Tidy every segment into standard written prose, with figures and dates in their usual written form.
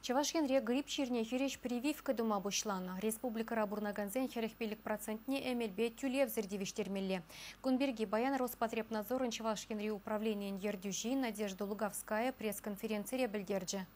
Чавашкенре грипп чирне хиреш прививка дума бушлана. Республика рабурнаганзен херехпелік процентне эмельбе тюлев зердевиштермелле. Кунберги Баян Роспотребнадзорын Чавашкенре управлениен ердюжи Надежда Луговская пресс-конференция білдерді.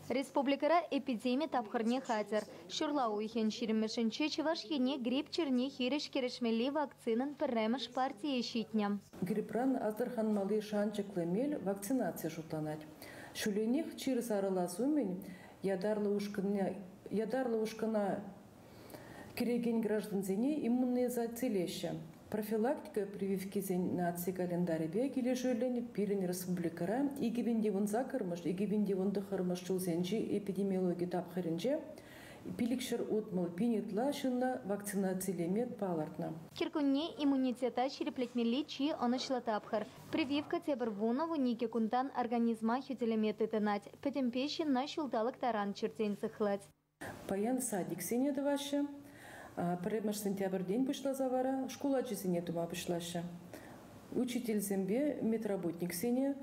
Республикара эпидемия тапхырне хатер. Шурлау ихен ширимешенче Чавашкене грипп чирне хиреш керешмелли вакцинын пірремеш партия щитням. Гриппран азырхан малы шанчыклы мел вакцинация жутланать. Шулених через араласумен ядарлы ушкана кереген граждан зене иммунизациялеща. Профилактика прививки зен нации календаребе келе жөлен пирен республикара игибинде вон закырмыш, игибинде вон дыхырмыш чулзенжи эпидемиология тапхырынже пиликшер утмыл пинитла шынна вакцинациялемет палартна. Киркунне иммунитета череплетмели чи онышлы тапхыр. Прививка тебір вунову неке кунтан организма хютелеметы тынать. Петемпеші на шулдалық таран чертен цыхлать. Паян садик сене давашы. Премеш сентябрь день пошла завара, школа чесене тума пошлаша. Учитель зембе, медработник сене,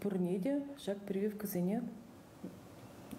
пурнеде, шаг прививка сене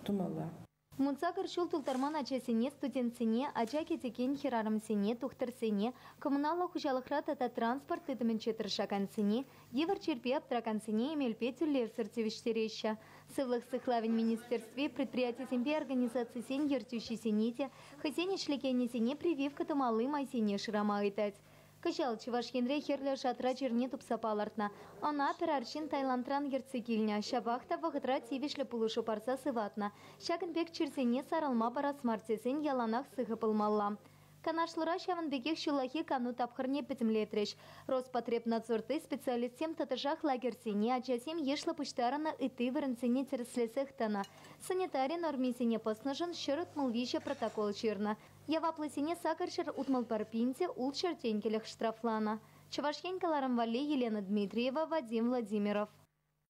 тумала. Мунцакар шул тултарман ачасене, студент сене, ачаки текен хирарым сене, тухтар сене, коммунала хужалықра тата транспорт тытымен четыршакан сене, евар черпе аптракан сене емелпе тюллер сыртевиштереща. Сывлых сыхлавин министерстве предприятий семпе организации сен ертющий сенете, хасене шлекене сене прививка тумалы майсене шырама айтать. Кыжал Чавашкенре херле шатра черне тупсапалартна. Она перарчин Таиландран ерцекильня, шавахта вахытра тивишле пулышу парса сыватна. Шагынбек черсене саралма пара смартесен яланах сыхыпылмалла. Канашлыра шаванбекех шулахи кану тапхырне петемлетреш. Роспотребнадзорты специалистем татышах лагерсене, ачасем ешлы пуштарана иты вырынсене терслесех тана. Санитарий нормисене поснажын шырыт мылвище протокол чирна. Яваплысене сакаршыр утмал парпинте ул чертенкелех штрафлана. Чавашкенкаларам вале Елена Дмитриева, Вадим Владимиров.